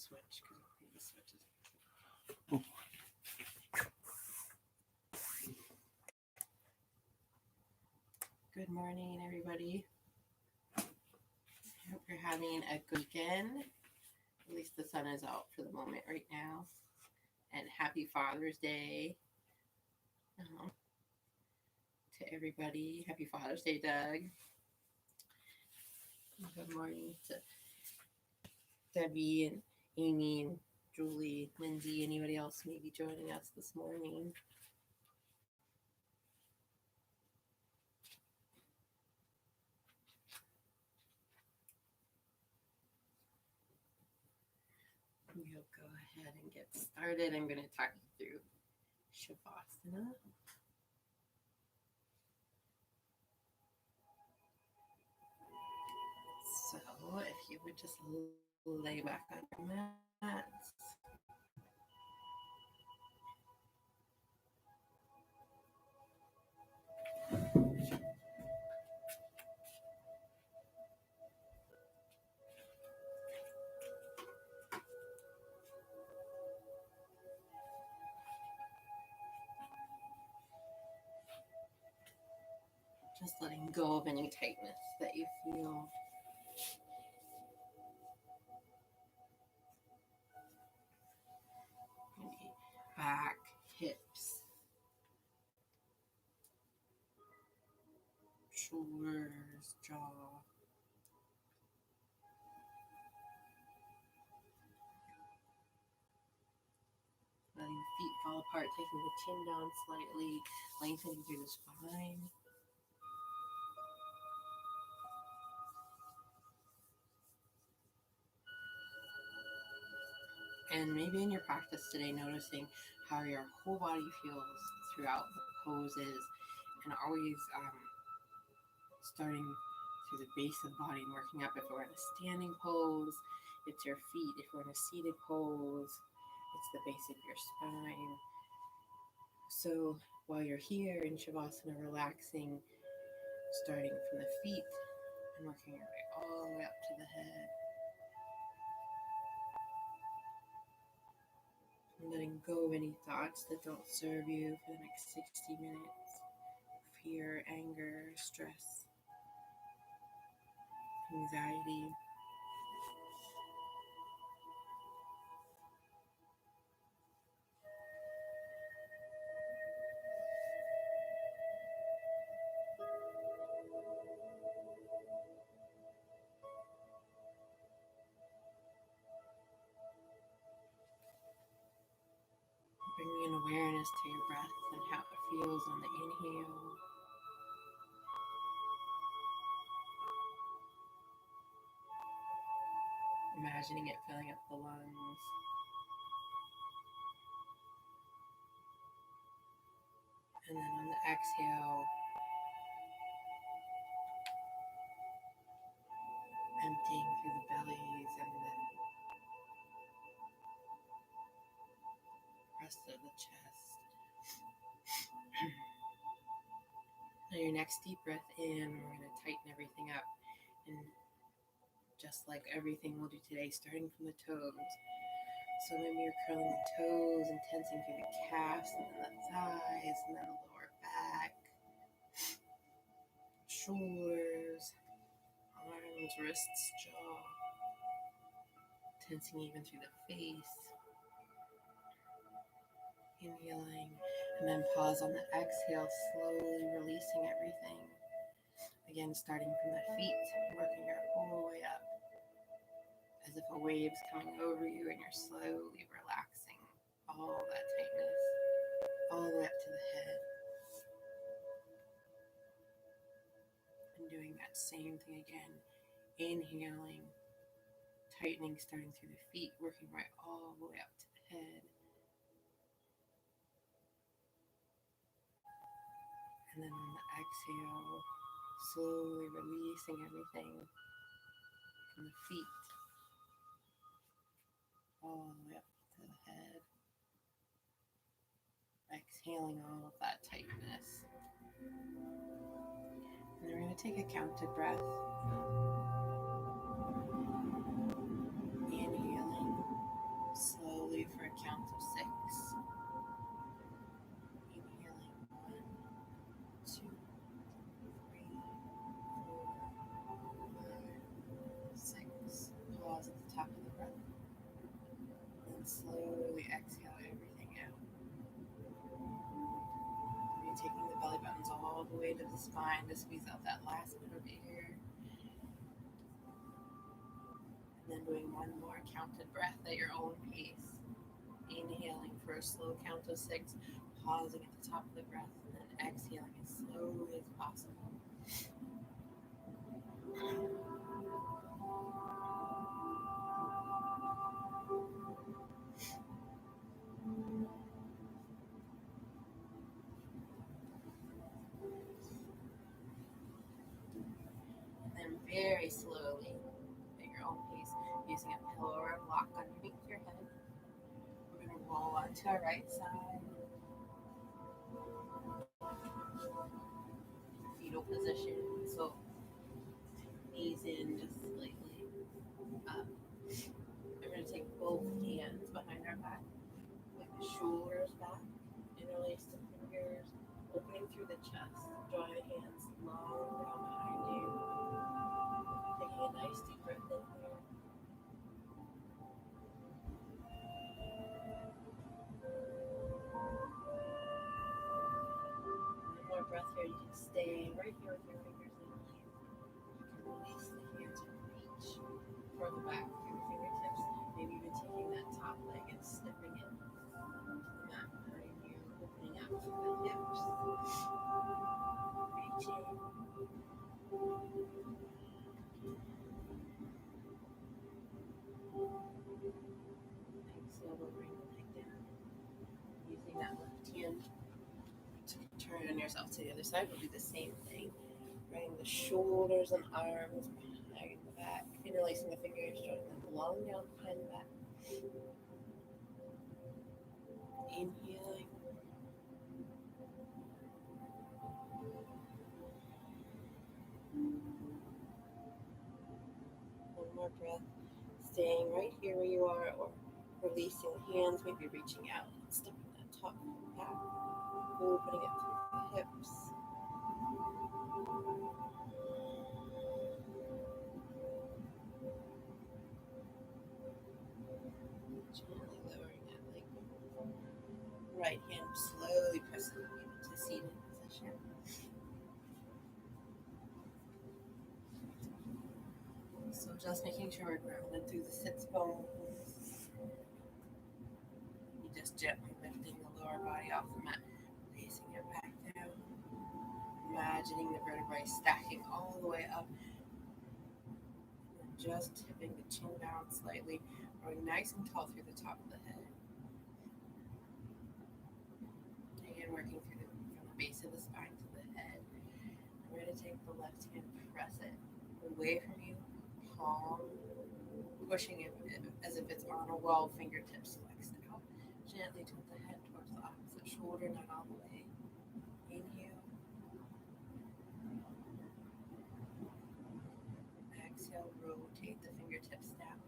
switch because I think the switch is. Good morning, everybody. I hope you're having a good weekend. At least the sun is out for the moment right now. And happy Father's Day to everybody. Happy Father's Day, Doug. Good morning to Debbie and Amy and Julie, Lindsay, anybody else may be joining us this morning. We'll go ahead and get started. I'm going to talk you through Shavasana. So if you would just lay back on your mats. Just letting go of any tightness that you feel. Maybe back, hips, shoulders, jaw. Letting the feet fall apart, taking the chin down slightly, lengthening through the spine. And maybe in your practice today, noticing how your whole body feels throughout the poses, and always starting through the base of the body and working up. If we're in a standing pose, it's your feet. If we're in a seated pose, it's the base of your spine. So while you're here in Shavasana, relaxing, starting from the feet and working your way all the way up to the head. And letting go of any thoughts that don't serve you for the next 60 minutes. Fear, anger, stress, anxiety. Bringing an awareness to your breath and how it feels on the inhale. Imagining it filling up the lungs. And then on the exhale, emptying through the bellies and then rest of the chest. Now your next deep breath in, we're going to tighten everything up. And just like everything we'll do today, starting from the toes. So maybe you're curling the toes and tensing through the calves and then the thighs and then the lower back, shoulders, arms, wrists, jaw, tensing even through the face. Inhaling, and then pause on the exhale, slowly releasing everything. Again, starting from the feet, working your whole way up, as if a wave's coming over you and you're slowly relaxing all that tightness, all the way up to the head. And doing that same thing again, inhaling, tightening, starting through the feet, working right all the way up to the head. And then on the exhale, slowly releasing everything from the feet all the way up to the head. Exhaling all of that tightness. And then we're going to take a counted breath. Inhaling. straight of the spine to squeeze out that last bit of air. And then doing one more counted breath at your own pace. Inhaling for a slow count of 6, pausing at the top of the breath, and then exhaling as slowly as possible. And then very slowly, at your own pace, using a pillow or a block underneath your head, we're going to roll onto our right side, fetal position. So knees in just slightly up. We're going to take both hands behind our back, with the shoulders back, interlace the fingers, opening through the chest, drawing the hands long down behind you. Taking a nice deep breath in here. One more breath here. You can stay right here with your fingers in you. You can release the hands and reach further back through the fingertips. Maybe even taking that top leg and stepping it to the mat behind you, opening up through the hips. Reaching. Exhale, we'll bring the leg down. Using that left hand to turn yourself to the other side. We'll do the same thing. Bringing the shoulders and arms behind the back. Interlacing the fingers, drawing them long down behind the back. Inhaling. One more breath. Staying right here where you are, or releasing the hands, maybe reaching out and stepping that top back, opening it through the hips. Gently lowering that leg. Right hand slowly pressing into seated position. So just making sure we're grounded through the sits bones. You just gently lifting the lower body off the mat, placing it back down. Imagining the vertebrae stacking all the way up. And just tipping the chin down slightly, growing nice and tall through the top of the head. Again, working from the base of the spine to the head. We're going to take the left hand, press it away from you, palm, pushing it as if it's on a wall, fingertips flexed out. Gently tilt the head towards the opposite shoulder, not all the way. Inhale. Exhale, rotate the fingertips down.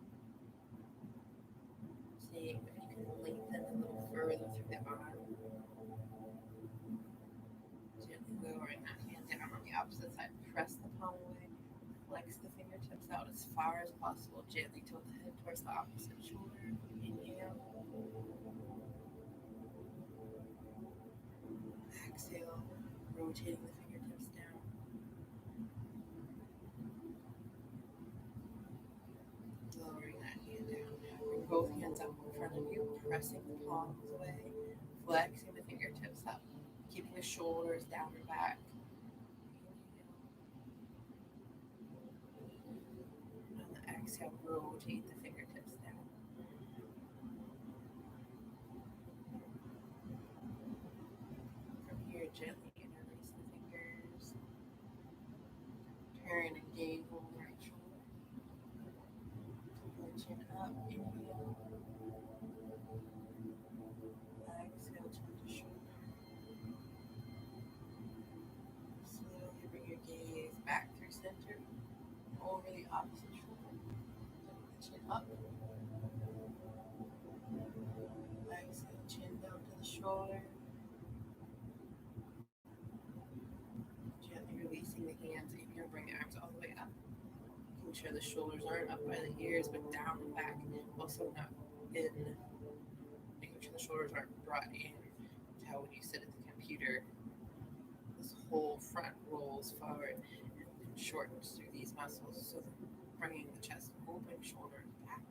See if you can lengthen a little further through the arm. Gently lowering that hand down on the opposite side. Press the palm away. Flex the fingertips out as far as possible. Gently tilt the head towards the opposite shoulder. Inhale. Exhale, rotating the fingertips down. Lowering that hand down. Bring both hands up in front of you, pressing the palms away, flexing the fingertips up, keeping the shoulders down and back. On the exhale, rotate the fingertips down. From here, gently interlace the fingers. Turn and gaze over the right shoulder. Pull the chin up, inhale. Exhale, turn the shoulder. Slowly bring your gaze back through center, over the opposite shoulder. Putting the chin up. Exhale, chin down to the shoulder. Gently releasing the hands. Inhale, bring the arms all the way up. Making sure the shoulders aren't up by the ears, but down and back. Also not in. Making sure the shoulders aren't brought in to how when you sit at the computer. This whole front rolls forward and shortens through these muscles. So bringing the chest open, shoulders back.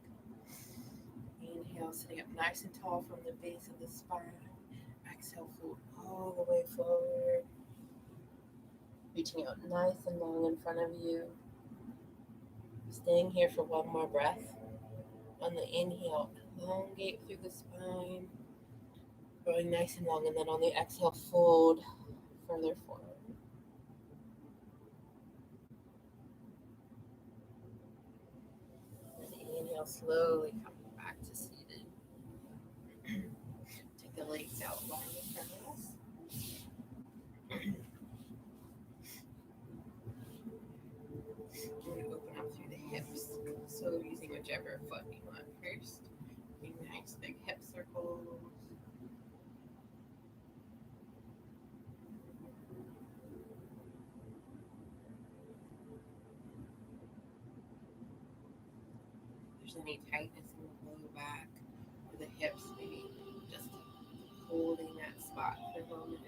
Inhale, sitting up nice and tall from the base of the spine. Exhale, float all the way forward. Reaching out nice and long in front of you. Staying here for one more breath. On the inhale, elongate through the spine. Going nice and long, and then on the exhale, fold further forward. And inhale, slowly come back to seated. Take the legs out long in front of us. And open up through the hips. So using whichever foot you want first. Making nice big hip circles. If there's any tightness in the low back or the hips, maybe just holding that spot for a moment.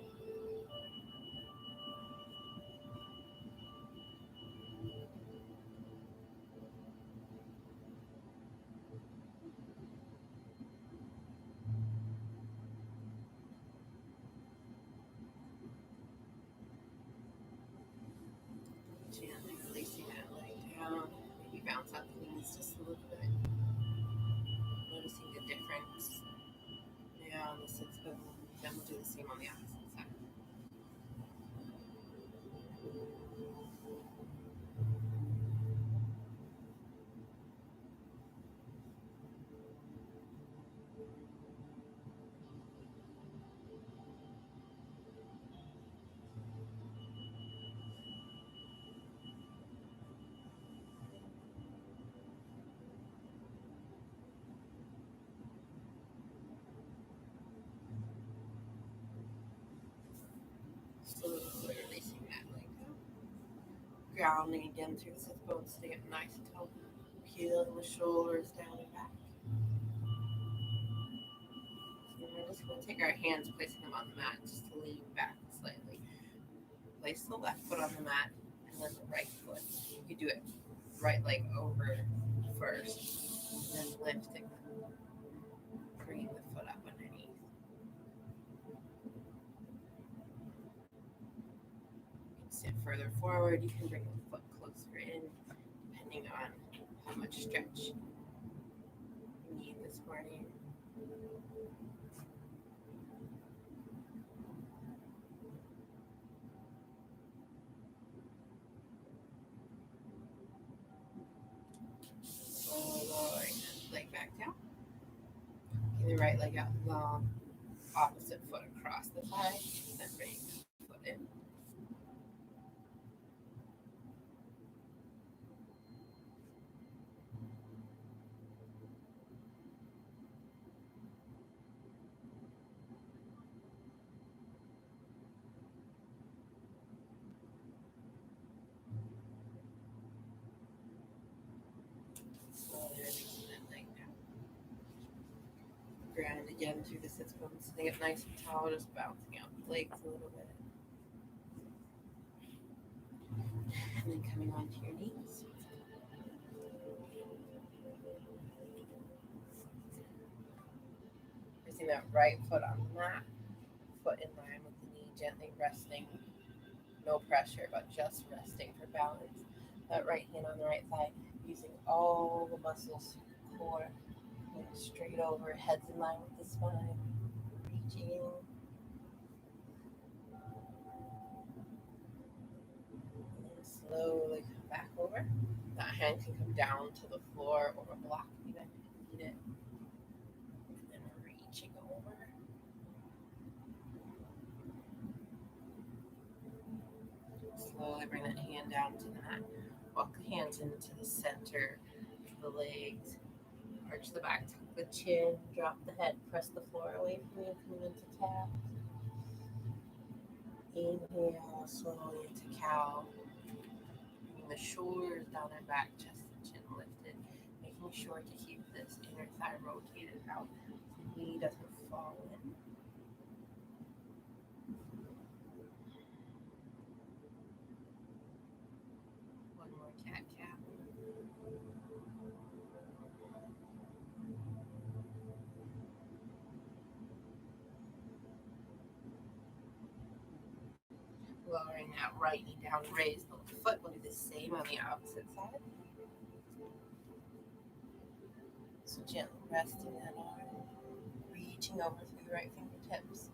Gently releasing that leg down. Maybe bounce out the knees just a little bit. Noticing the difference now on the sits bone. Then we'll do the same on the opposite side. Slowly releasing that leg down. Grounding again through the sits bone, sitting up nice and tall. Peeling the shoulders down and back. And we're just going to take our hands, placing them on the mat, just to lean back slightly. Place the left foot on the mat, and then the right foot. You could do it right leg over first, and then lifting, bringing the foot up underneath. You can sit further forward. You can bring the foot closer in, depending on how much stretch you need this morning. Lowering the leg back down. Getting the right leg out long. Opposite foot across the thigh. Then bring the foot in. Slowly releasing that leg down. Ground again through the sits bones, sitting up nice and tall, just bouncing out the legs a little bit. And then coming onto your knees. Placing that right foot on the mat, foot in line with the knee, gently resting. No pressure, but just resting for balance. That right hand on the right thigh, using all the muscles, core, straight over, heads in line with the spine, reaching in. And slowly come back over. That hand can come down to the floor or a block even if you need it. And then reaching over. Slowly bring that hand down to the mat. Walk the hands into the center of the legs. Arch the back, tuck the chin, drop the head, press the floor away from you, come into tap. Inhale slowly into cow. Bringing the shoulders down and back, chest and chin lifted. Making sure to keep this inner thigh rotated out so the knee doesn't fall in. Lowering that right knee down, raise the foot. We'll do the same on the opposite side. So gently resting that arm, reaching over through the right fingertips.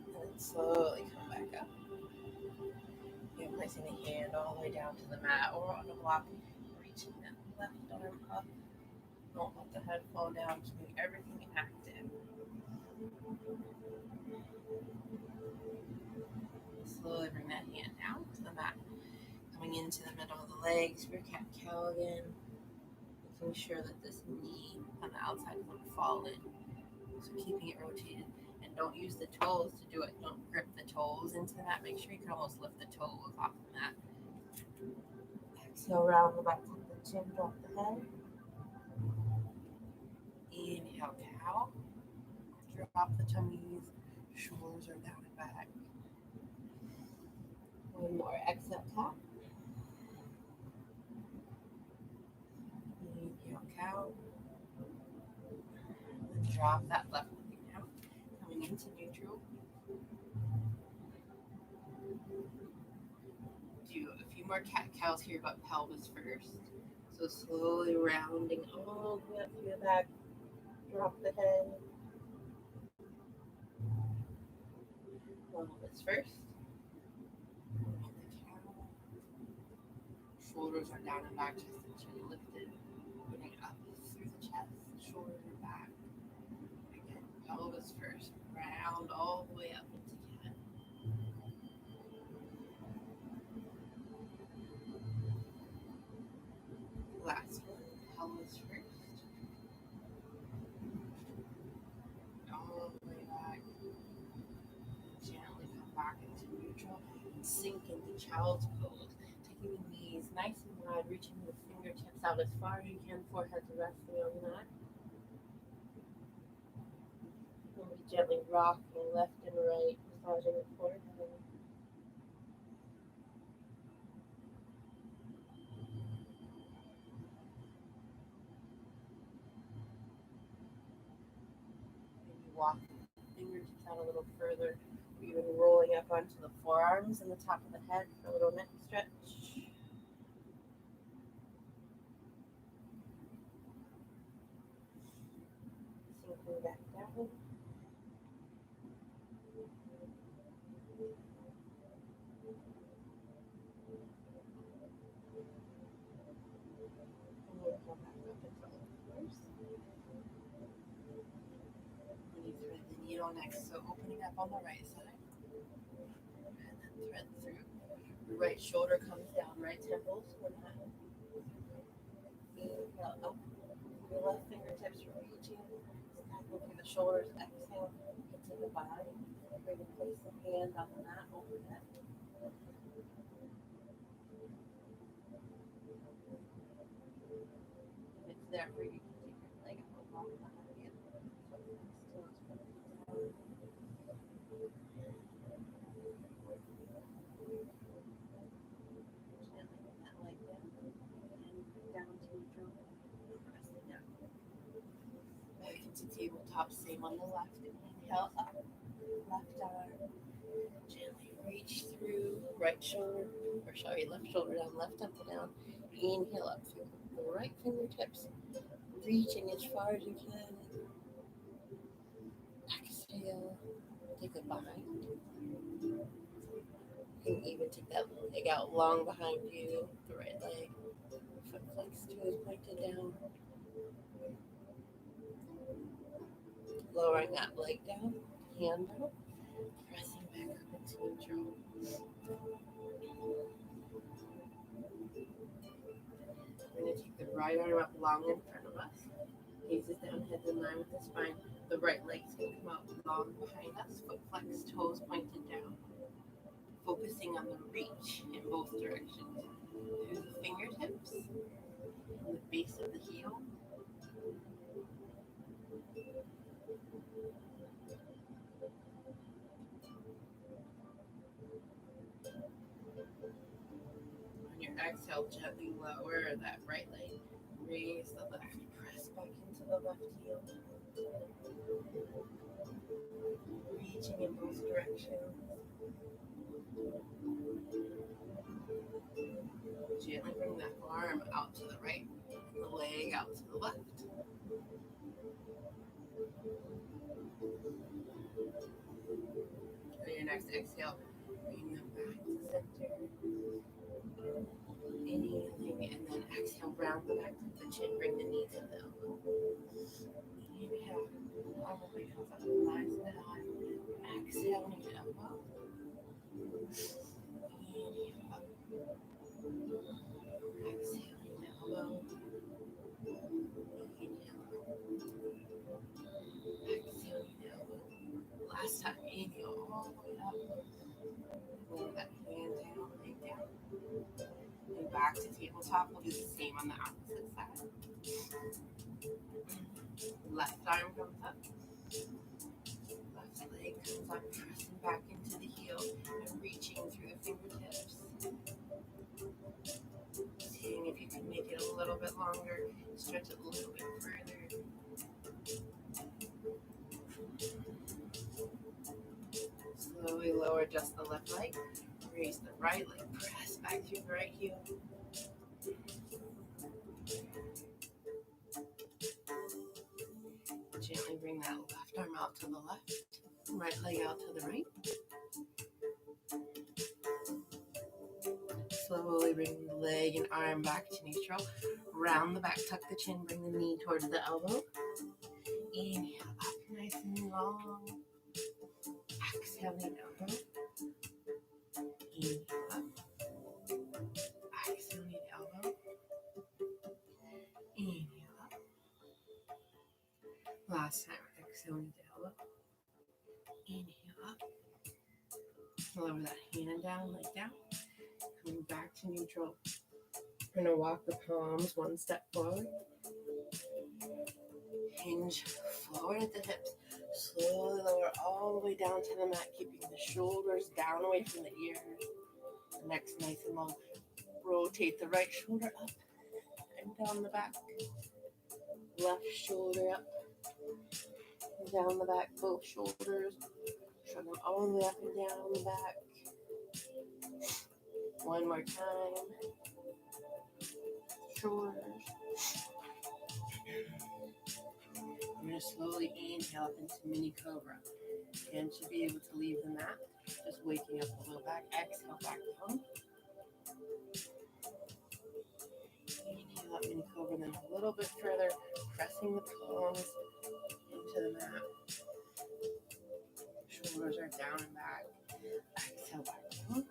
And then slowly come back up. You're placing the hand all the way down to the mat or on the block, reaching that left arm up. Don't let the head fall down, keeping everything active. Slowly bring that hand down to the mat. Coming into the middle of the legs for cat-cow again. Making sure that this knee on the outside doesn't fall in. So keeping it rotated. And don't use the toes to do it. Don't grip the toes into the mat. Make sure you can almost lift the toes off the mat. Exhale, round the back of the chin, drop the head. Inhale, cow. Drop the tummies. Shoulders are down and back. One more. Exhale, cow. Inhale, cow. And drop that left leg down. Coming into neutral. Do a few more cat-cows here, but pelvis first. So slowly rounding all the way up through the back. Drop the head. Pelvis first. And the cow. Shoulders are down and back, chest and chin lifted. Putting it up through the chest. Shoulders are back. Again, pelvis first. Round all the way up into cat. Last one. Pelvis first. All the way back. Gently come back into neutral and sink into child's pose. Taking the knees nice and wide, reaching the fingertips out as far as you can, forehead resting on the mat. And be gently rocking left and right, massaging the forehead. Maybe walk the fingertips out a little further, or even rolling up onto the forearms and the top of the head for a little neck stretch. Sinking back down. And we'll come back up into all fours. When you thread the needle next, so opening up on the right side. And then thread through. The right shoulder comes down, right temples. Inhale up. Your left fingertips are reaching. Snuggle through the shoulders. Exhale into the body. Bring and place the hand on the mat overhead. If it's there for you, you can take your leg up along behind you. So still as well. Gently bring that leg down and down to neutral. Pressing down. Back into tabletop. Same on the left. Inhale up. Left arm. Gently reach through right shoulder, or sorry, left shoulder down, left temple down. Inhale up through the right fingertips, reaching as far as you can. Exhale, take a bind. You can even take that leg out long behind you, the right leg. Foot flexed, toes pointed down. Lowering that leg down, hand out, pressing back up into neutral. We're going to take the right arm up long in front of us. Gazes down, head in line with the spine. The right leg's going to come out long behind us. Foot flexed, toes pointed down. Focusing on the reach in both directions. Through the fingertips, and the base of the heel. On your exhale, gently lower that right leg. Raise the left, press back into the left heel. Reaching in both directions. Gently bring that arm out to the right, the leg out to the left. On your next exhale, bring them back to center. Inhaling, and then exhale, round the back of the chin, bring the knee to the elbow. Inhale, all the way comes up, nice and high. Exhale, knee to elbow. Inhale up. Exhale, knee to elbow. Inhale up. Exhale, knee to elbow. Last time, inhale all the way up. Lower that hand down, leg down. And back to tabletop. We'll do the same on the opposite side. Left arm comes up. Left leg comes up, pressing back into the heel and reaching through the fingertips. Seeing if you can make it a little bit longer, stretch it a little bit further. Slowly lower just the left leg. Raise the right leg, press back through the right heel. Gently bring that left arm out to the left, right leg out to the right. Slowly bring the leg and arm back to neutral. Round the back, tuck the chin, bring the knee towards the elbow. Inhale up nice and long. Exhale, knee elbow. Inhale up. Exhale, knee elbow. Inhale up. Last time, exhale, knee elbow. Inhale up. Lower that hand down, leg down. Coming back to neutral. We're going to walk the palms one step forward. Hinge forward at the hips. Slowly lower all the way down to the mat, keeping the shoulders down away from the ears. The neck's nice and long. Rotate the right shoulder up and down the back. Left shoulder up and down the back. Both shoulders. Shrug them all the way up and down the back. One more time. Shoulders. I'm going to slowly inhale up into mini cobra. And should be able to leave the mat. Just waking up the low back. Exhale back down. Inhale up mini cobra, then a little bit further, pressing the palms into the mat. Shoulders are down and back. Exhale back down.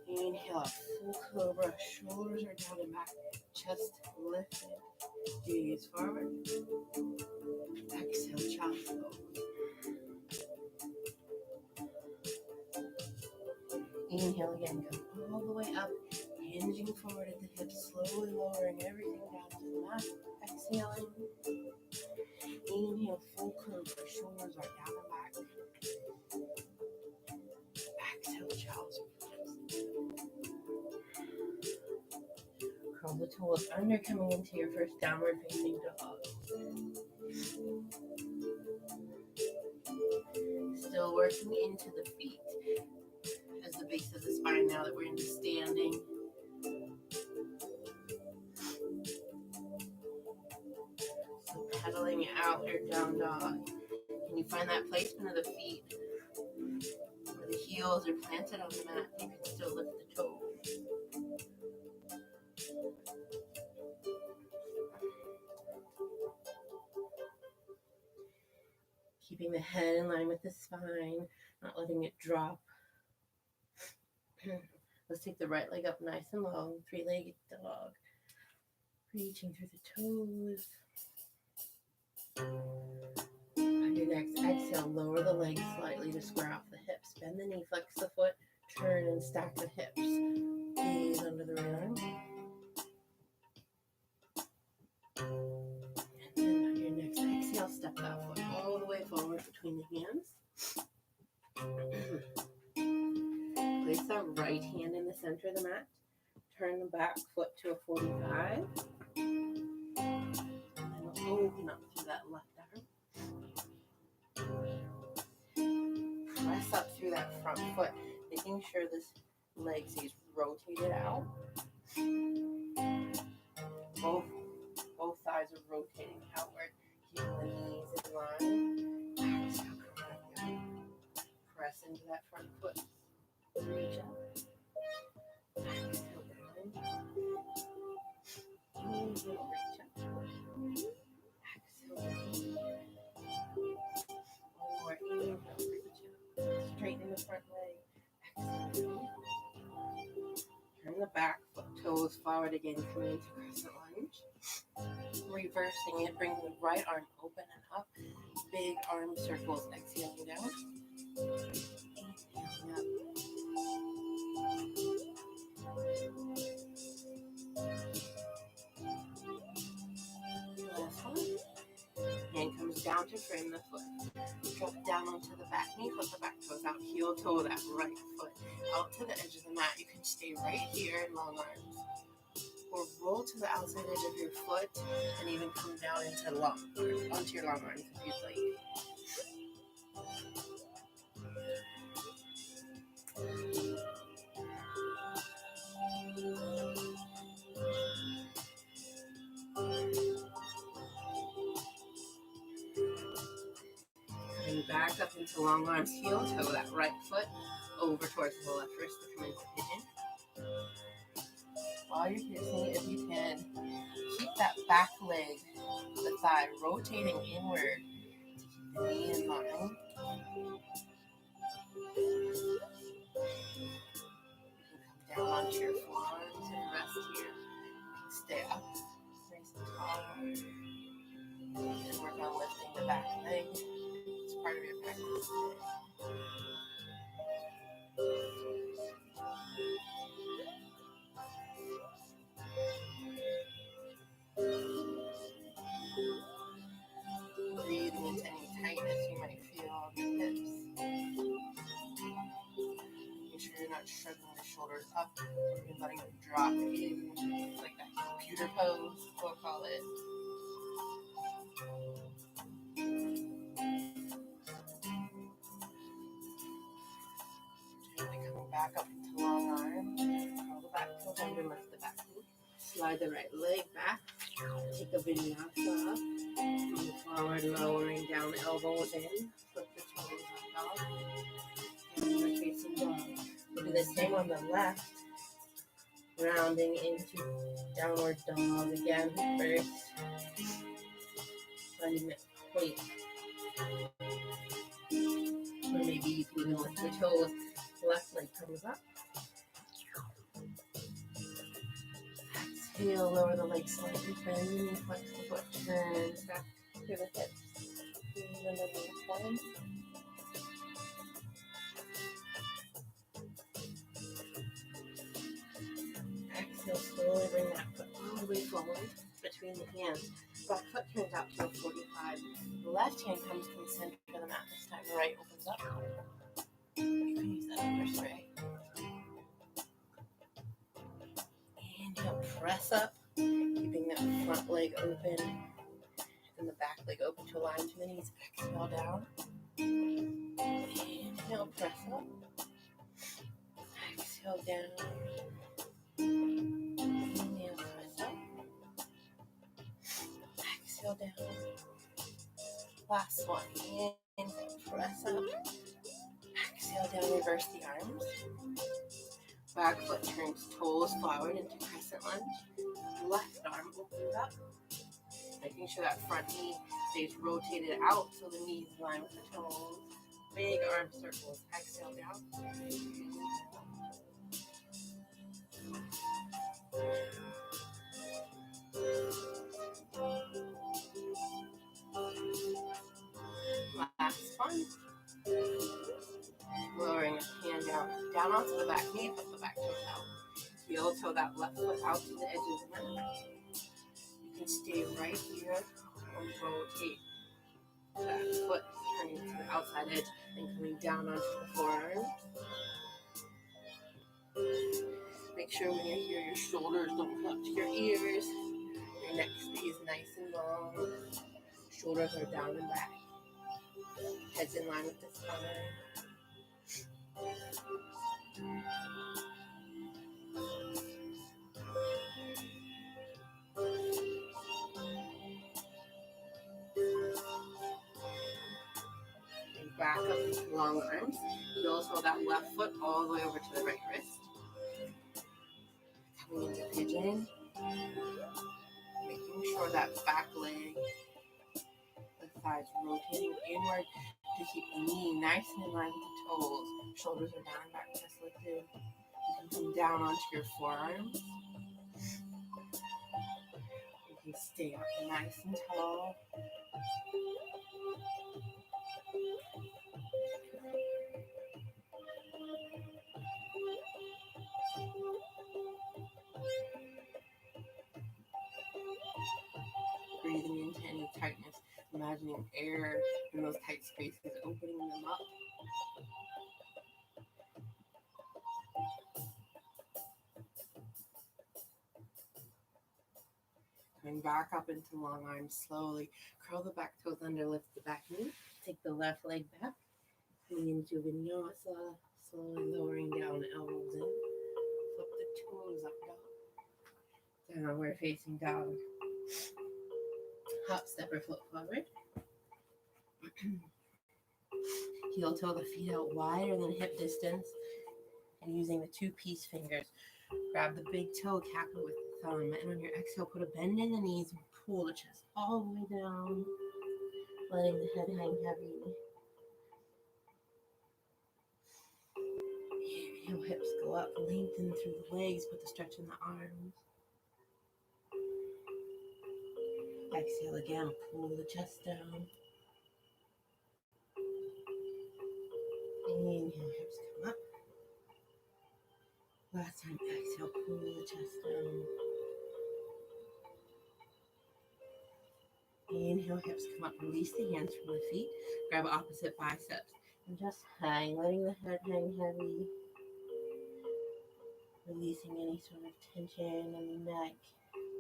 Inhale up, full cobra. Shoulders are down and back. Chest lifted. Gaze forward. Exhale, child's pose. Inhale again, come all the way up, hinging forward at the hips, slowly lowering everything down to the mat. Exhaling. Inhale, full cobra. Shoulders are down and back. Exhale, child's pose. Curl the toes under, coming into your first downward facing dog. Still working into the feet as the base of the spine now that we're into standing. So pedaling out your down dog. Can you find that placement of the feet where the heels are planted on the mat? You can still lift the toes. Keeping the head in line with the spine, not letting it drop. Let's take the right leg up nice and long, three-legged dog. Reaching through the toes. On your next exhale, lower the legs slightly to square off the hips. Bend the knee, flex the foot, turn and stack the hips. Gaze under the right arm. And then on your next exhale, step that foot all the way forward between the hands. Place that right hand in the center of the mat. Turn the back foot to a 45. And then Open up through that left arm. Press up through that front foot, making sure this leg stays rotated out. Both thighs are rotating outward. Keep the knees in line. Exhale, come back down. Press into that front foot. Reach up. Exhale down. Inhale, reach up. Exhale down. One more. Inhale, reach up. Straighten the front leg. Exhale down. Turn the back foot toes forward again, coming into crescent lunge. Reversing it, bring the right arm open and up. Big arm circles, exhaling down. Inhaling up. Last one. Hand comes down to frame the foot. Drop down onto the back knee, flip the back toes out, heel toe that right foot out to the edge of the mat. You can stay right here in long arms, or roll to the outside edge of your foot and even come down into long arms, onto your long arms if you'd like. Coming back up into long arms, heel toe that right foot over towards the left wrist to come into pigeon. While you're pigeoning, if you can, keep that back leg, the thigh, rotating inward to keep the knee in line. You can come down onto your forearms and rest here. You can stay up, nice and tall. And work on lifting the back leg. It's part of your practice today. Breathing into any tightness you might feel in your hips. Making sure you're not shrugging the shoulders up, you're letting them drop in, like that computer pose, we'll call it. Coming back up into long arms, curl the back toes under, lift the back knee. Slide the right leg back, take a vinyasa, move forward, lowering down, elbows in, flip the toes up, dog, and we're facing dog. We'll do the same on the left, rounding into downward dog again first, finding that point, or maybe you can even lift the toes, left leg comes up. Exhale, lower the leg slightly, bend the knee, flex the foot, turn back to the hips. Breathe underneath one. Exhale, slowly bring that foot all the way forward between the hands. Back foot turns out to a 45. The left hand comes to the center of the mat this time. The right opens up. You can use that upper spray. Inhale, press up, keeping that front leg open and the back leg open to align to the knees. Exhale down. Inhale, press up. Exhale down. Inhale, press up. Exhale down. Last one. Inhale, press up. Exhale down, reverse the arms. Back foot turns toes forward into crescent lunge. Left arm opens up. Making sure that front knee stays rotated out so the knees line with the toes. Big arm circles. Exhale down. Last one. Lowering the hand down onto the back knee, put the back toes out. Heel toe that left foot out to the edge of the mat. You can stay right here or rotate that foot, turning to the outside edge and coming down onto the forearm. Make sure when you're here, your shoulders don't come up to your ears. Your Neck stays nice and long. Shoulders are down and back. Head's in line with the spine. And back up into long arms. Heels hold that left foot all the way over to the right wrist. Coming into pigeon. Making sure that back leg, the thighs rotating inward to keep the knee nice and in line with the toes. Shoulders are down and back, chest lifted. You can come down onto your forearms. You can stay up nice and tall. Breathing into any tightness, imagining air in those tight spaces, opening them up. Coming back up into long arms slowly. Curl the back toes under, lift the back knee. Take the left leg back. Coming into vinyasa. Slowly lowering down, elbows in. Flip the toes up, dog. Downward facing dog. Hop, step, or flip forward. Heel toe the feet out wider than hip distance. And using the 2 peace fingers, grab the big toe, cap it with the thumb. And on your exhale, put a bend in the knees and pull the chest all the way down. Letting the head hang heavy. Inhale, hips go up, lengthen through the legs, put the stretch in the arms. Exhale again, pull the chest down. Inhale, hips come up. Last time, exhale, pull the chest down. Inhale, hips come up, release the hands from the feet. Grab opposite biceps and just hang, letting the head hang heavy. Releasing any sort of tension in the neck.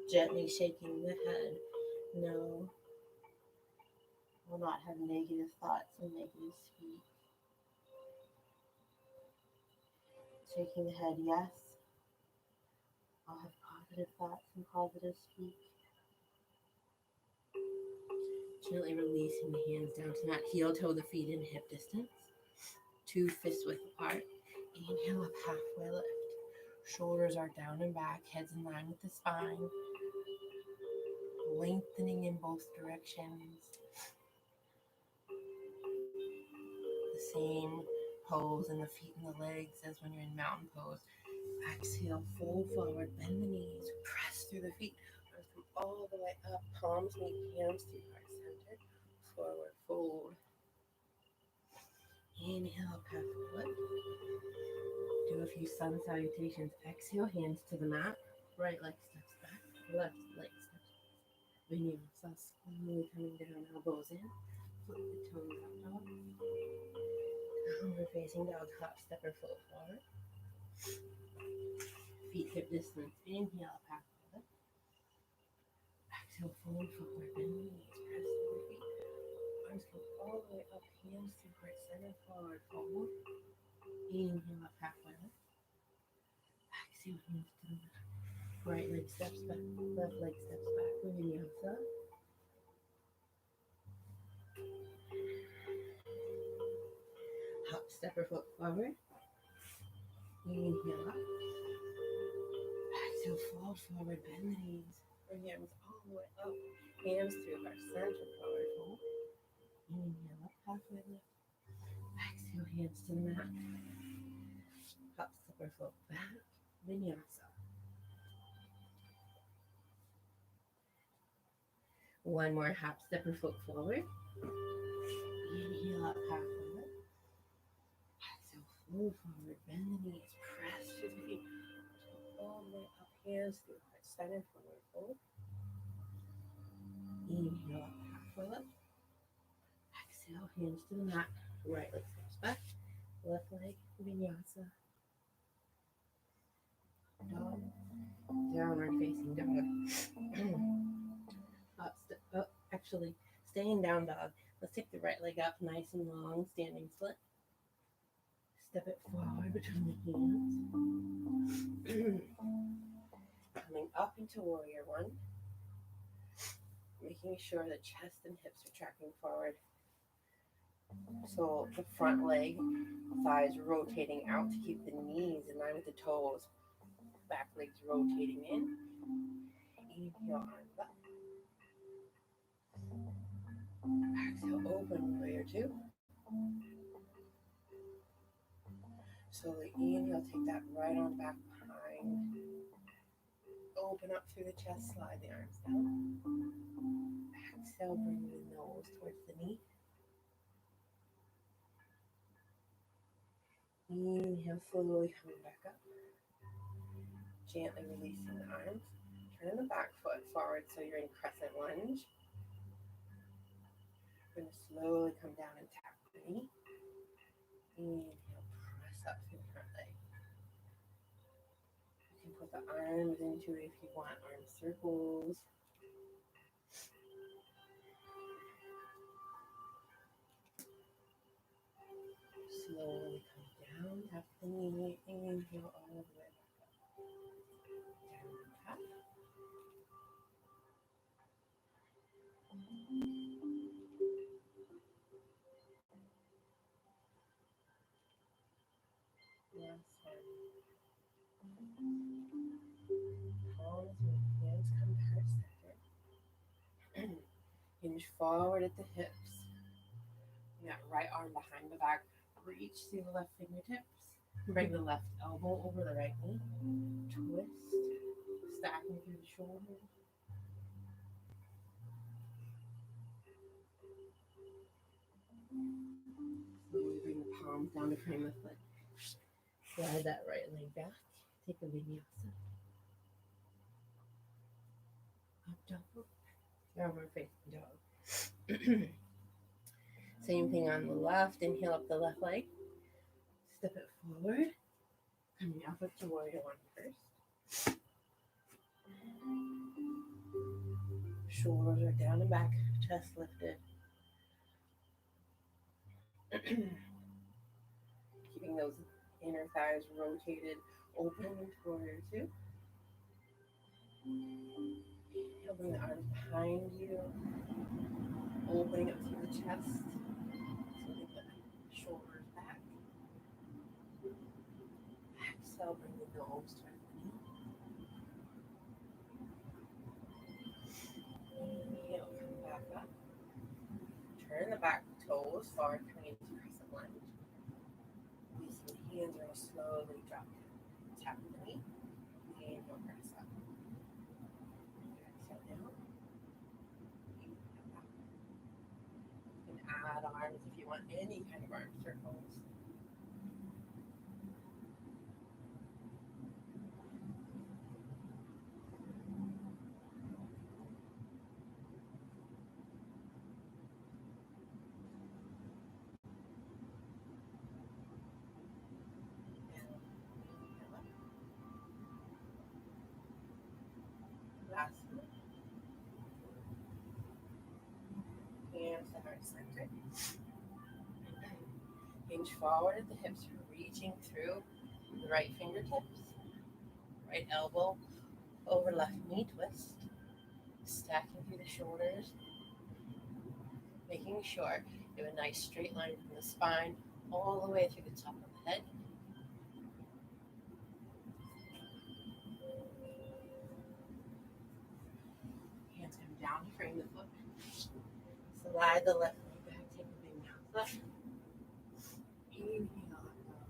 Gently shaking the head. No. Will not have negative thoughts and negative speech. Shaking the head, yes. I'll have positive thoughts and positive speech. Gently releasing the hands down to mat. Heel toe the feet in hip distance. 2 fists width apart. Inhale up, halfway lift. Shoulders are down and back. Head's in line with the spine. Lengthening in both directions. The same pose in the feet and the legs as when you're in mountain pose. Exhale, fold forward, bend the knees, press through the feet, arms come all the way up, palms meet hands to heart center, forward fold. Inhale up, halfway lift. Do a few sun salutations. Exhale, hands to the mat, right leg steps back, left leg steps back. Vinyasa, slowly coming down, elbows in, flip the toes up, dog. Downward facing dog, hop, step, or float forward. Feet hip distance. Inhale up, halfway lift. Exhale, fold forward, bend the knees, press through the feet. Arms come all the way up, hands to heart center, forward fold. Inhale up, halfway lift. Exhale, hands to the mat. Right leg steps back, left leg steps back. Vinyasa. Hop, step, or foot forward. Inhale up. Exhale, fold forward, bend the knees. Bring your arms all the way up. Hands through heart center, forward fold. Inhale up, halfway lift. Exhale, hands to the mat. Hop, step, or foot back. Vinyasa. One more hop, step, or foot forward. Inhale up, halfway lift. Exhale, fold forward, bend the knees, press through the feet. All the way up, hands through heart center, forward fold. Inhale up, halfway lift. Exhale, hands to the mat. Right leg steps back, left leg, vinyasa. Dog, downward facing dog. actually, staying down dog. Let's take the right leg up, nice and long, standing split. Step it forward between the hands. Coming up into warrior one. Making sure the chest and hips are tracking forward. So the front leg, thighs rotating out to keep the knees in line with the toes. Back legs rotating in. Inhale, arms up. Exhale, open warrior two. Slowly inhale, take that right arm back behind. Open up through the chest, slide the arms down. Exhale, bring the nose towards the knee. Inhale, slowly coming back up. Gently releasing the arms. Turn the back foot forward so you're in crescent lunge. We're going to slowly come down and tap the knee. Inhale, press up through the front leg. You can put the arms into it if you want arm circles. Slowly come down, tap the knee, inhale all the way back up. Down and tap. Last one. Palms and hands come to heart center. Hinge forward at the hips. That right arm behind the back. Reach through the left fingertips. Bring the left elbow over the right knee. Twist. Stacking through the shoulders. Slowly bring the palms down to frame the foot. Slide that right leg back. Take a vinyasa. Up dog. Downward facing dog. Same thing on the left. Inhale up the left leg. Step it forward. Coming up to warrior one first. Shoulders are down and back. Chest lifted. Keeping those inner thighs rotated, open into warrior two. Bring the arms behind you, opening up through the chest. Slowly put the shoulders back. Exhale, bring the nose towards the knee. Inhale, come back up. Turn the back toes forward, coming into crescent lunge. Releasing the hands, we're going to slowly drop down. Tap the knee. Inhale, press up. Exhale down. Inhale back. You can add arms if you want any kind of arm circles. Last one. Hands to heart center. Hinge forward at the hips, reaching through the right fingertips. Right elbow over left knee, twist. Stacking through the shoulders. Making sure you have a nice straight line from the spine all the way through the top of the head. Hands come down to frame the foot. Slide the left leg back, take a vinyasa. Inhale up dog.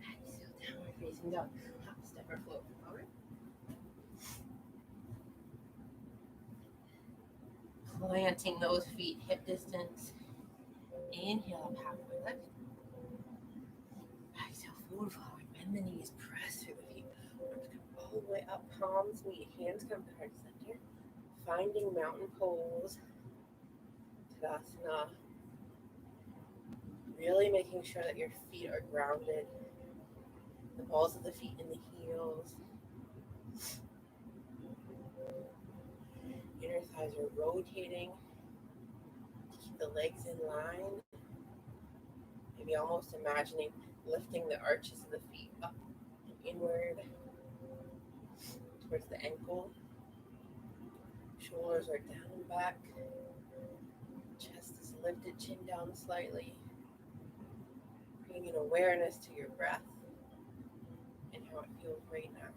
Exhale, downward facing dog. Hop, step, or float forward. Planting those feet hip distance. Inhale up halfway lift. Exhale, forward forward. Bend the knees, press through the feet. Arms come all the way up, palms meet, hands come to heart center. Finding mountain pose. Tadasana. Really making sure that your feet are grounded. The balls of the feet in the heels. Inner as you're rotating, keep the legs in line. Maybe almost imagining lifting the arches of the feet up and inward towards the ankle. Shoulders are down and back. Chest is lifted, chin down slightly. Bringing awareness to your breath and how it feels right now.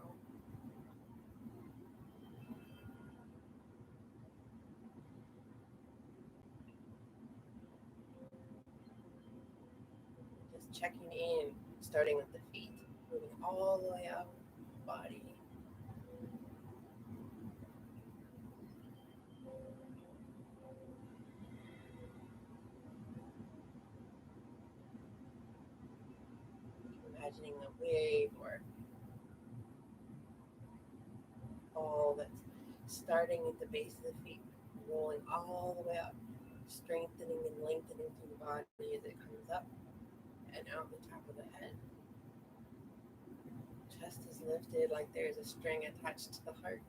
Just checking in, starting with the feet, moving all the way up the body. Imagining a wave or ball that's starting at the base of the feet, rolling all the way up, strengthening and lengthening through the body as it comes up and out the top of the head. Chest is lifted like there's a string attached to the heart.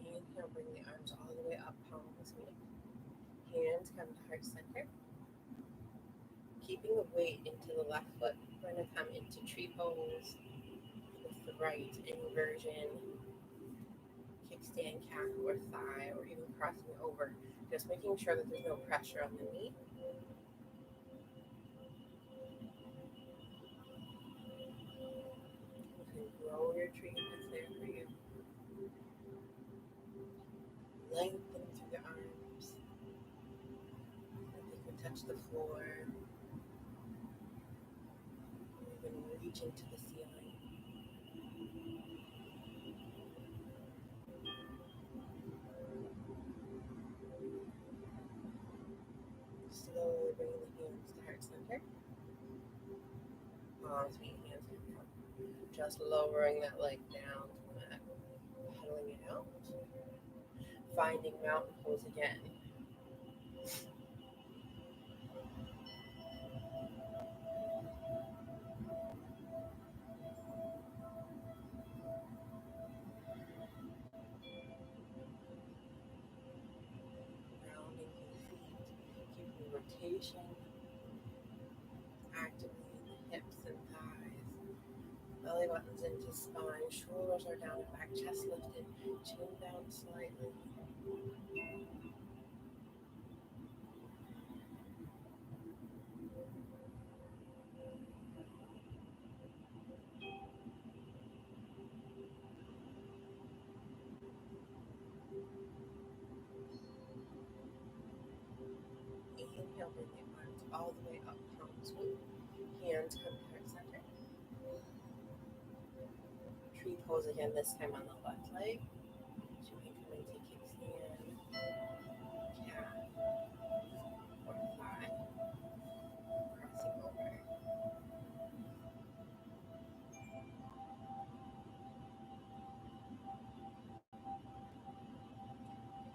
Inhale, bring the arms all the way up, palms meet. Hands come to heart center. Keeping the weight into the left foot, we're going to come into tree pose with the right inversion, kickstand calf or thigh, or even crossing over. Just making sure that there's no pressure on the knee. You can grow your tree if it's there for you. Lengthen through the arms. If they can touch the floor. Even reach into the ceiling. Slowly bring the hands to heart center. Palms meet, hands come down. Just lowering that leg down to the mat. Pedaling it out. Finding mountain pose again. Rounding the feet, keeping rotation actively in the hips and thighs. Belly buttons into spine, shoulders are down and back, chest lifted, chin down slightly. Inhale, bring the arms all the way up, palms meet. Hands come to heart center. Tree pose again, this time on the left leg. So you can come into kickstand, calf, or thigh, crossing over.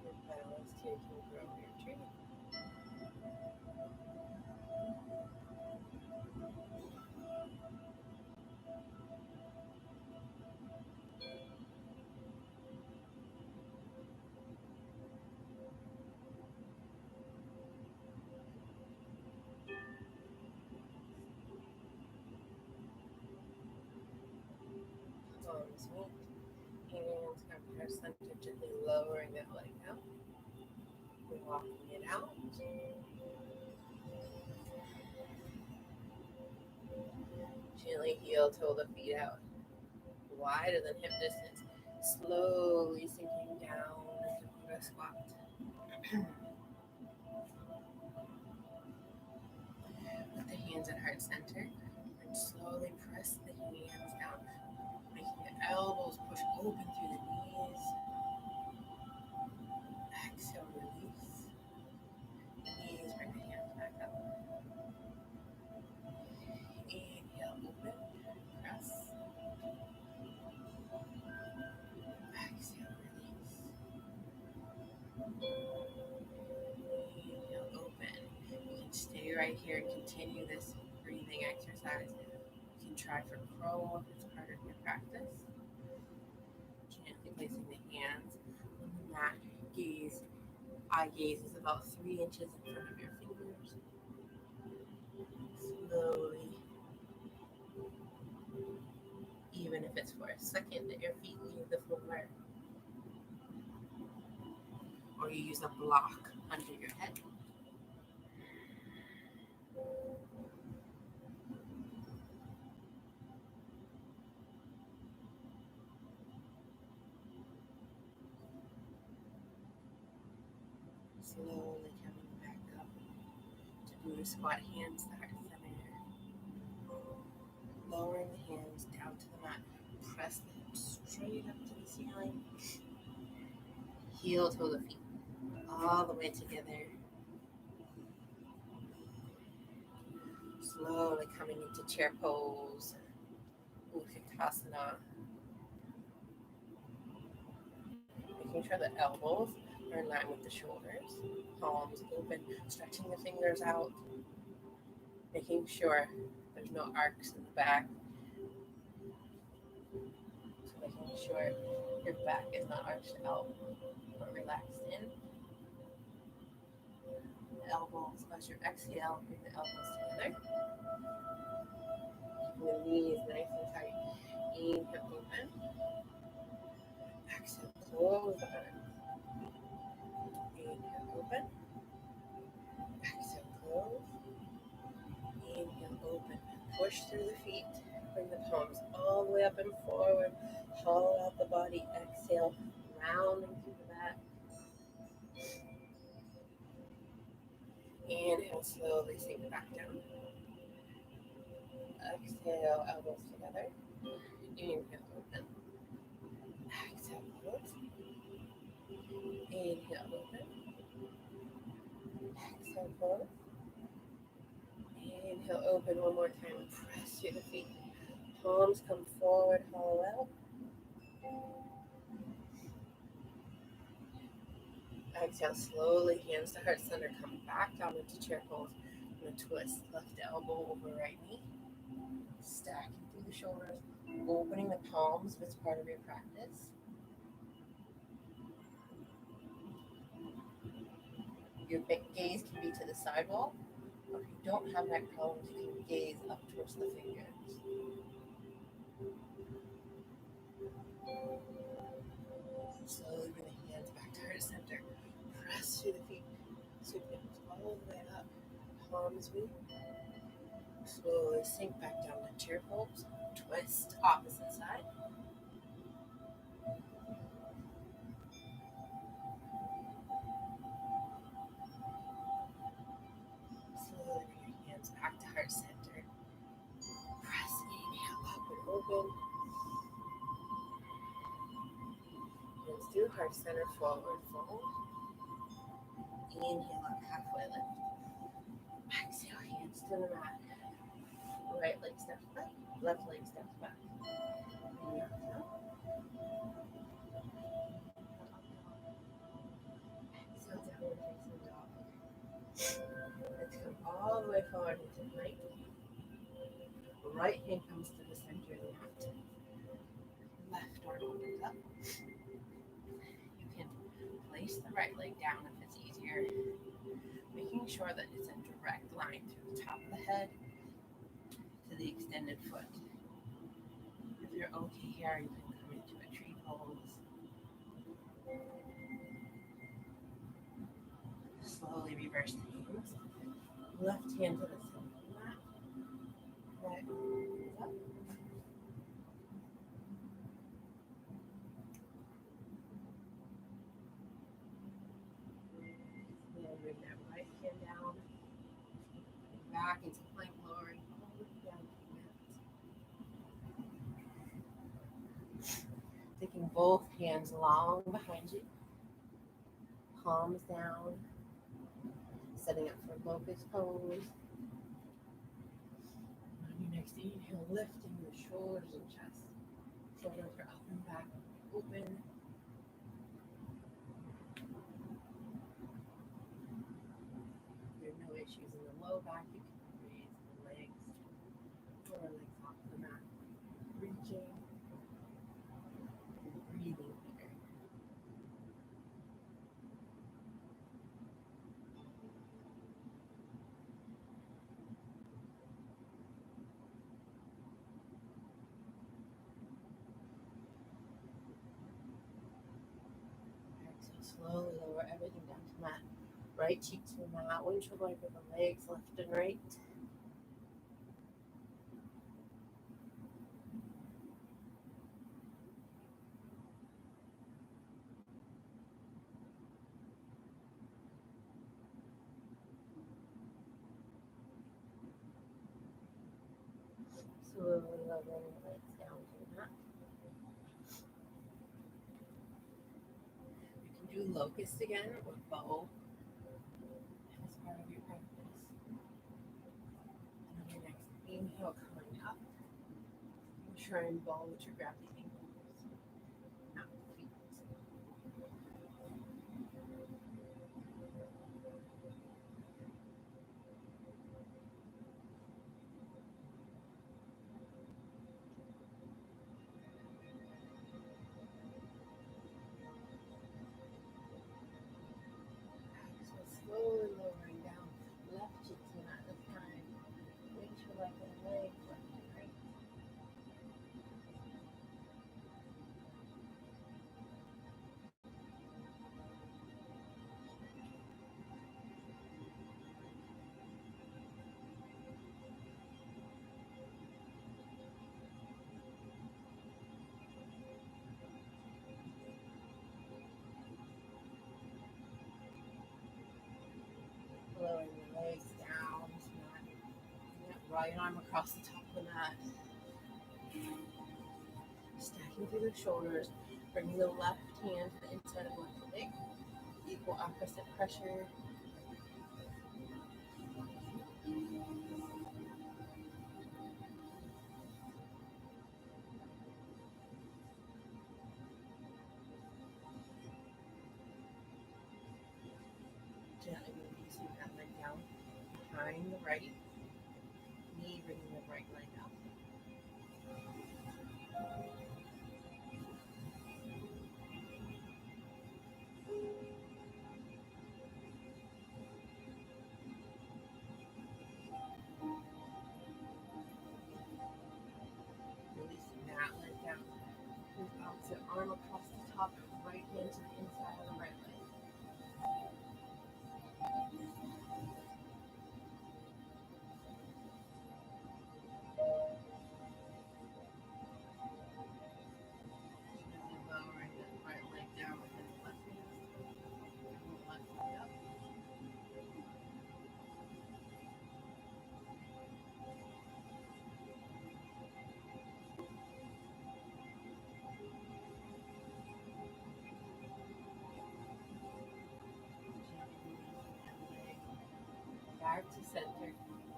You're balanced here, you can grow your tree. Palms meet. Hands come to heart center, gently lowering that leg down. Walking it out. Gently heel toe the feet out. Wider than hip distance. Slowly sinking down into Buddha squat. Put the hands at heart center and slowly press the hands down, making the elbows push open through the knees. Exhale, release. Knees, bring the hands back up. Inhale, open, press. Exhale, release. Inhale, open. You can stay right here and continue this breathing exercise. You can try for crow if it's part of your practice. Gently placing the hands on the mat. Eye gaze is about 3 inches in front of your fingers. Slowly, even if it's for a second that your feet leave the floor, or you use a block under your head. Slowly coming back up to Buddha squat, hands to heart center. Lowering the hands down to the mat. Press the hips straight up to the ceiling. Heel toe the feet all the way together. Slowly coming into chair pose, Utkatasana. Making sure the elbows are in line with the shoulders. Palms open, stretching the fingers out. Making sure there's no arcs in the back. So making sure your back is not arched out or relaxed in. Elbows, as you exhale, bring the elbows together. Keeping the knees nice and tight. Inhale, open. Exhale, close the arms. Inhale, open. Exhale, close. Inhale, open. Push through the feet. Bring the palms all the way up and forward. Hollow out the body. Exhale, rounding through the back. Inhale, slowly sink back down. Exhale, elbows together. Inhale, open. Exhale, close. Inhale, open. Exhale, close. Inhale, open one more time. Press through the feet. Palms come forward, hollow out. Exhale, slowly, hands to heart center. Come back down into chair pose. I'm going to twist left elbow over right knee. Stacking through the shoulders. Opening the palms if it's part of your practice. Your big gaze can be to the sidewall. Or if you don't have neck problems, you can gaze up towards the fingers. Slowly bring the hands back to heart center. Press through the feet. Sweep the hips all the way up. Palms move. Slowly sink back down to chair pose. Twist opposite side. Slowly bring your hands back to heart center. Press, inhale, up and open. Hands through heart center, forward fold. Inhale up, halfway lift. Exhale, hands to the mat. Right leg steps back, left leg steps back. Inhale. Exhale, downward facing dog. Let's come all the way forward into plank. Right hand comes to the center of the mat. Left arm opens up. You can place the right leg down if it's easier, making sure that it's a direct line through the top of the head to the extended foot. If you're okay here, you can come into a tree pose. Slowly reverse the hands. Left hand to the center of the mat. Right arm up. Then bring that right hand down. Back into plank, lowering all the way down to the mat. both hands long behind you, palms down, setting up for locust pose. On your next inhale, lifting the shoulders and chest. Shoulders are up and back, open. If there are no issues in the low back, you can raise the legs, lower legs off the mat, reaching and breathing here. Exhale, slowly lower everything down to mat. Right cheek to the mat, windshield wiper the legs left and right. Slowly lowering the legs down to the mat. You can do locust again or bow as part of your practice. And on your next inhale, coming up, try and bow to grab the ankles, not the feet. Exhale, slowly lowering down, left cheek to the mat this time. Windshield wiper the legs left and right. Lowering the legs down to mat. Right arm across the top of the mat. Stacking through the shoulders, bringing the left hand to the inside of left leg. Equal opposite pressure. Gently releasing that leg down behind the right knee, bringing the right leg up. Releasing that leg down. Move opposite arm across the top, right hand to the inside of the right leg. Gently lowering that right leg down behind the left hand. Bring the left leg up. Back to center.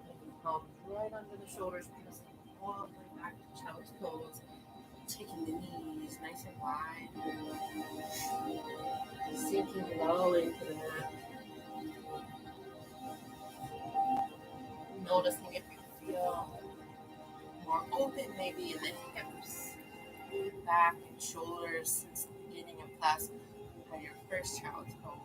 Taking palms right under the shoulders, pressing all the way back to child's pose. Taking the knees nice and wide. Sinking low into the mat. Noticing if you feel more open maybe in the hips, back and shoulders since the beginning of class by your first child's pose.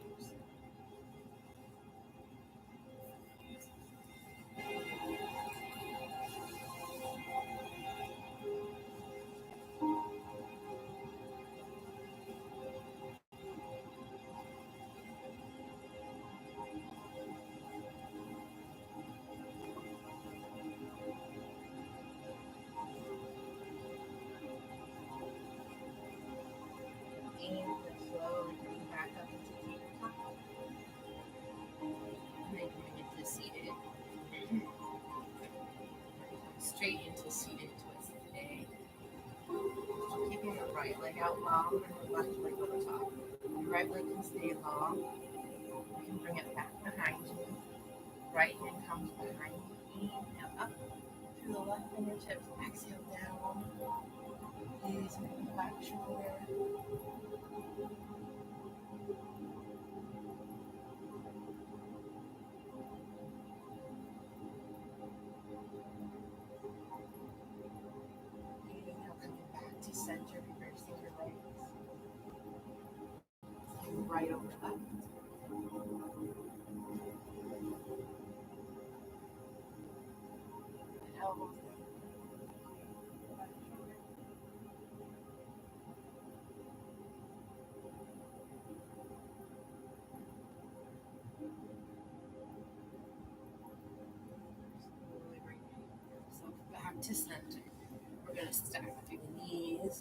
And slowly coming back up into tabletop. And then coming into seated. Straight into seated twist today. Keeping the right leg out long and the left leg on top. Your right leg can stay long. You can bring it back behind you. Right hand comes behind you. Inhale up through the left fingertips. Exhale down. Gaze into the back shoulder. Inhale, coming back to center, reversing your legs. Swing right over left. Elbows down. Back shoulder. Slowly bring yourself back to center. We're going to stack through the knees.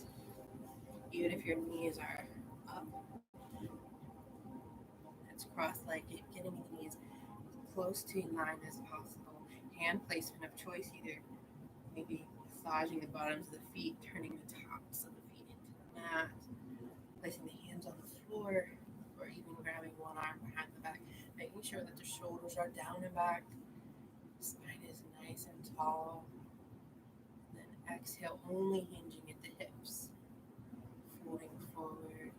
Even if your knees are up, it's cross-legged, getting the knees close to in line as possible. Hand placement of choice, either maybe massaging the bottoms of the feet, turning the tops of the feet into the mat, placing the hands on the floor, or even grabbing one arm behind the back, making sure that the shoulders are down and back, spine is nice and tall. And then exhale, only hinging at the hips, floating forward,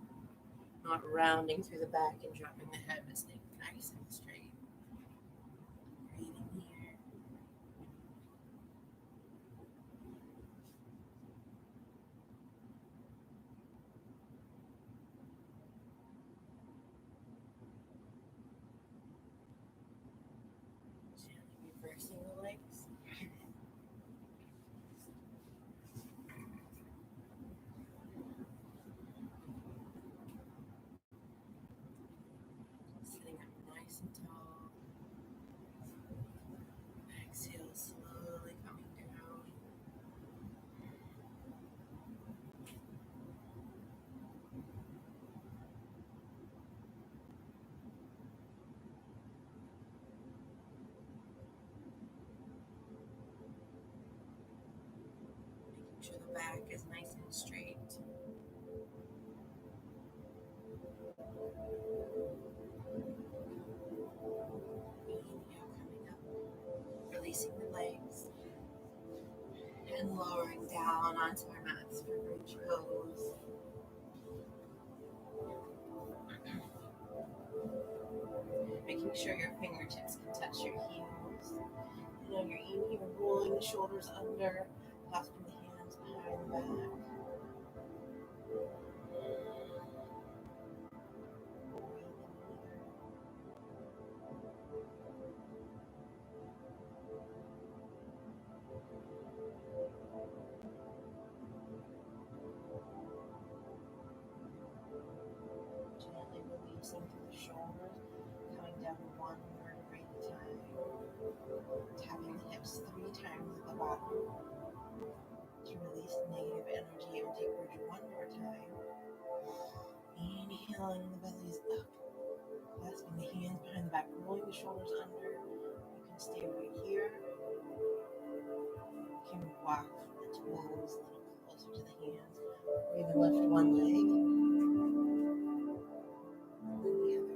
not rounding through the back and dropping the head, but staying nice and straight. Breathing here. Gently reversing the legs. Sitting up nice and tall. Exhale, slowly coming down. Making sure the back is nice and straight. Inhale, coming up. Releasing the legs. And lowering down onto our mats for bridge pose. Making sure your fingertips can touch your heels. And on your inhale, rolling the shoulders under, clasping the hands behind the back. Gently releasing through the shoulders, coming down one vertebrae at a time. Tapping the hips 3 times at the bottom to release negative energy and take bridge one more time. Inhaling, the belly is up. Clasping the hands behind the back, rolling the shoulders under. You can stay right here. You can walk the toes a little closer to the hands, or even lift one leg and then the other.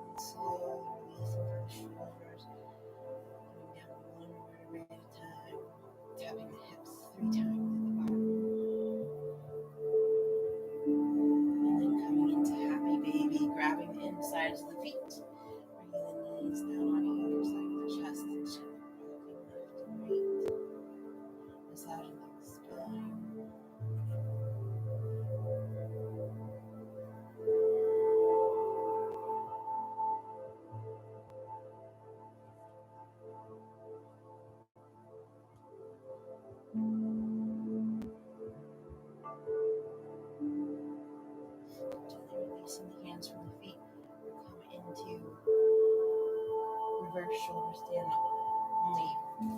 And slowly releasing from the shoulders, coming down one vertebrae at a time, tapping the hips 3 times at the bottom. And then coming into happy baby, grabbing the insides of the feet, bringing the knees down on either side of the chest and chin, rocking left and right, massaging the spine. Gently releasing the hands from the feet. We'll come into reverse shoulder stand up. Only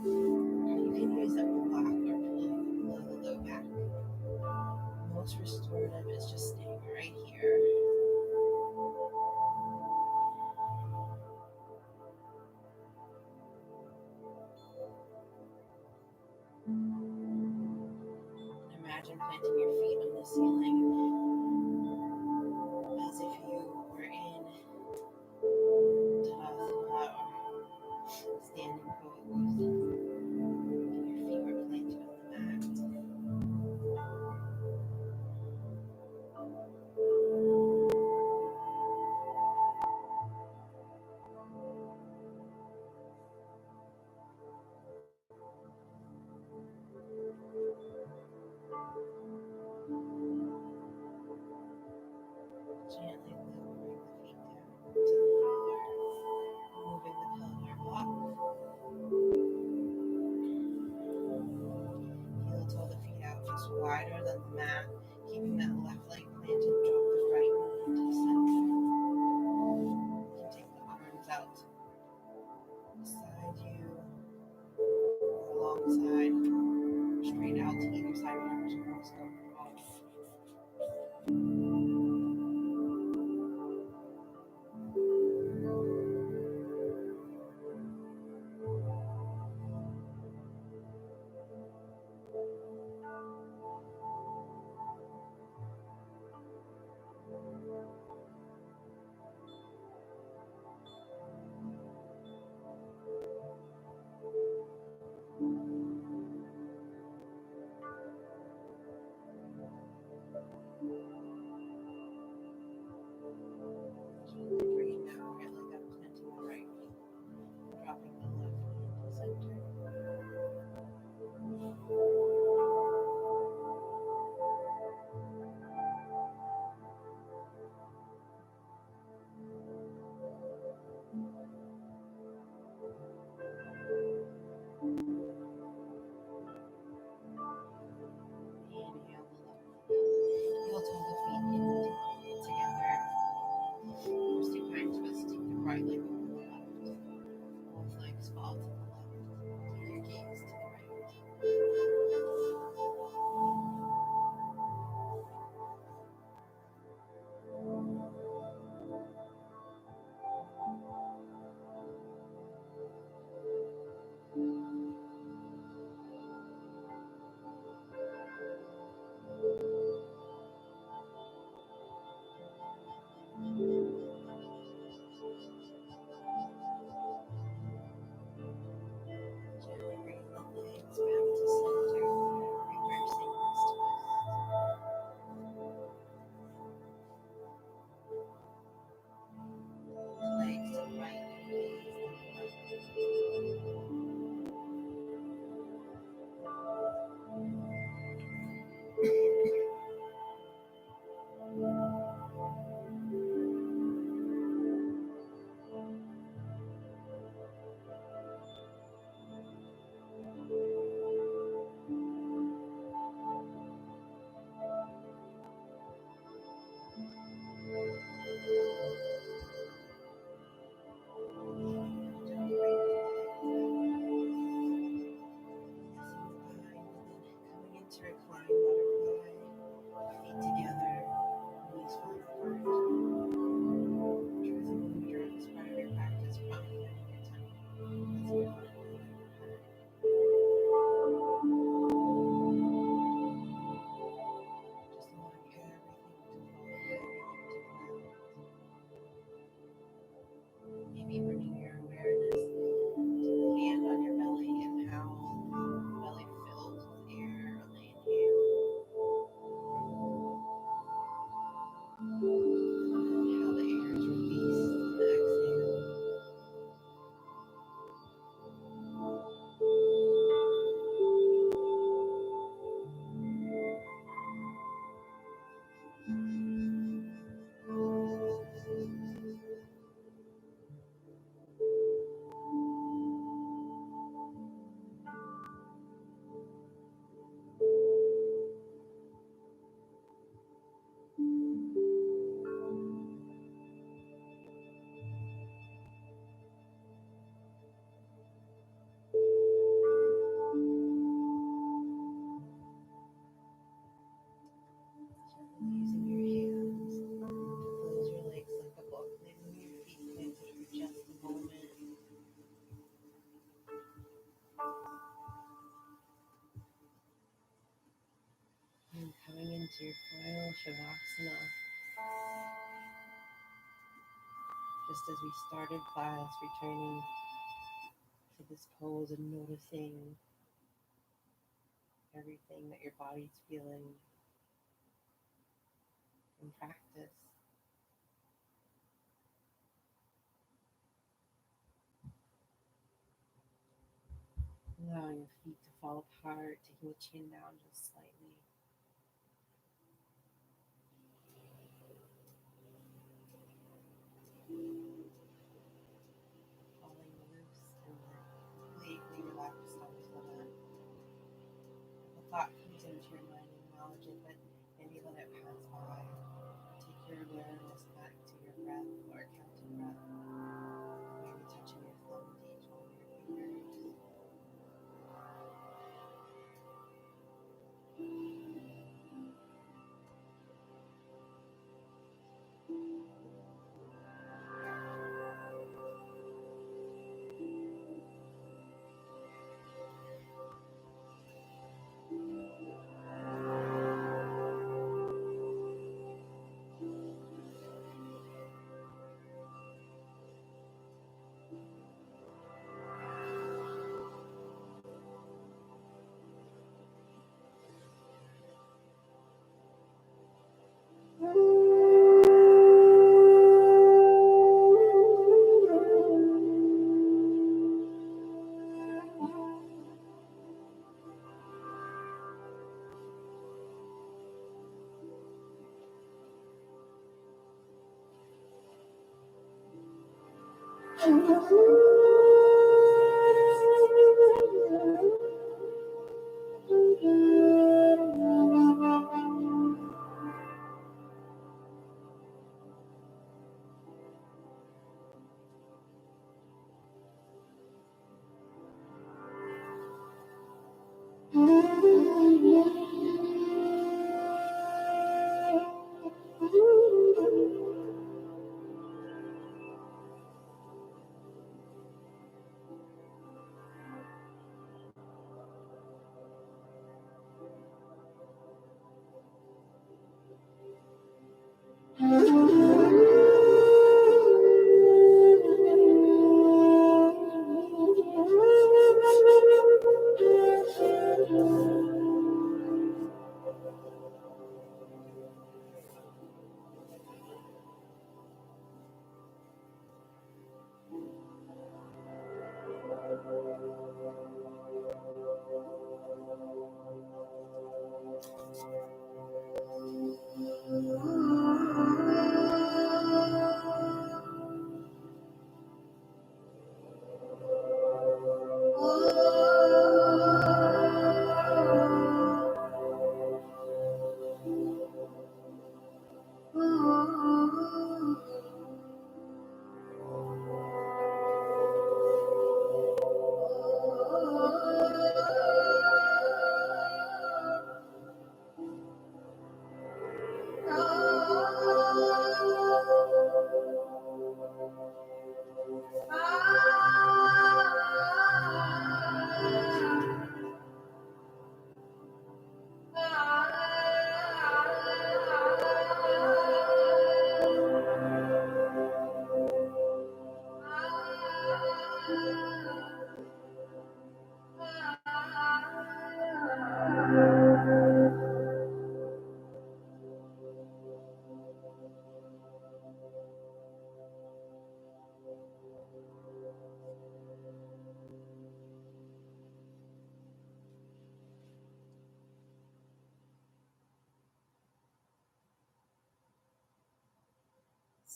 you can use that block or pillow below the low back. Most restorative is just staying right here. Shavasana. Just as we started class, returning to this pose and noticing everything that your body's feeling in practice. Allowing your feet to fall apart, taking the chin down just slightly. Falling loose and completely relaxed onto the mat. If a thought comes into your mind, acknowledge it, but maybe let it pass by. Take your awareness back to your breath or counting breath. Maybe touching your thumb to each one of your fingers.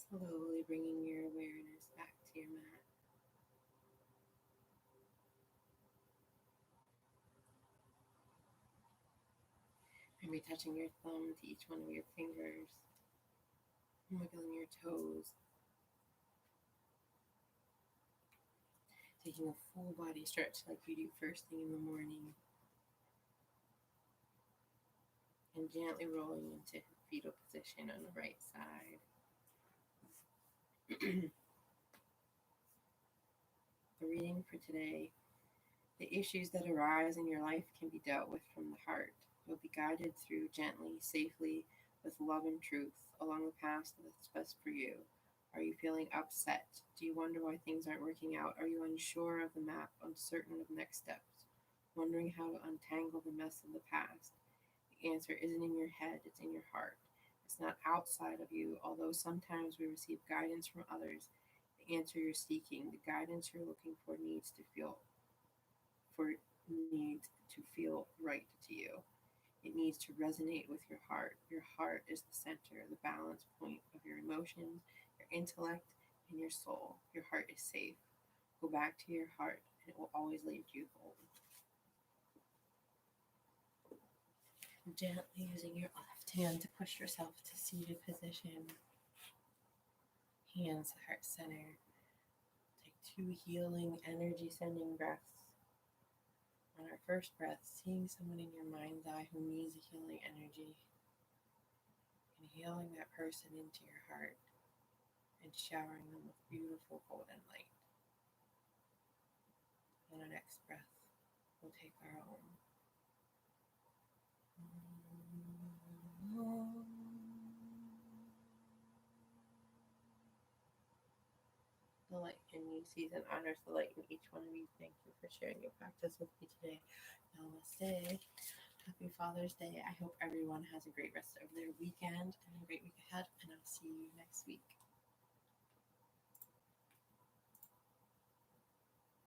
Slowly bringing your awareness back to your mat. Maybe touching your thumb to each one of your fingers, wiggling your toes, taking a full body stretch like you do first thing in the morning, and gently rolling into fetal position on the right side. The reading for today: the issues that arise in your life can be dealt with from the heart. You'll be guided through gently, safely, with love and truth along the path that's best for you. Are you feeling upset? Do you wonder why things aren't working out? Are you unsure of the map, uncertain of next steps, wondering how to untangle the mess of the past? The answer isn't in your head, it's in your heart. It's not outside of you, although sometimes we receive guidance from others. The answer you're seeking, the guidance you're looking for needs to feel right to you. It needs to resonate with your heart. Your heart is the center, the balance point of your emotions, your intellect, and your soul. Your heart is safe. Go back to your heart, and it will always lead you home. Gently using your left hand to push yourself to seated position. Hands to heart center. Take 2 healing, energy sending breaths. On our first breath, seeing someone in your mind's eye who needs a healing energy, and healing that person into your heart and showering them with beautiful golden light. On our next breath, we'll take our own. The light in you season honors the light in each one of you. Thank you for sharing your practice with me today. Namaste. Happy Father's Day. I hope everyone has a great rest of their weekend and a great week ahead, and I'll see you next week.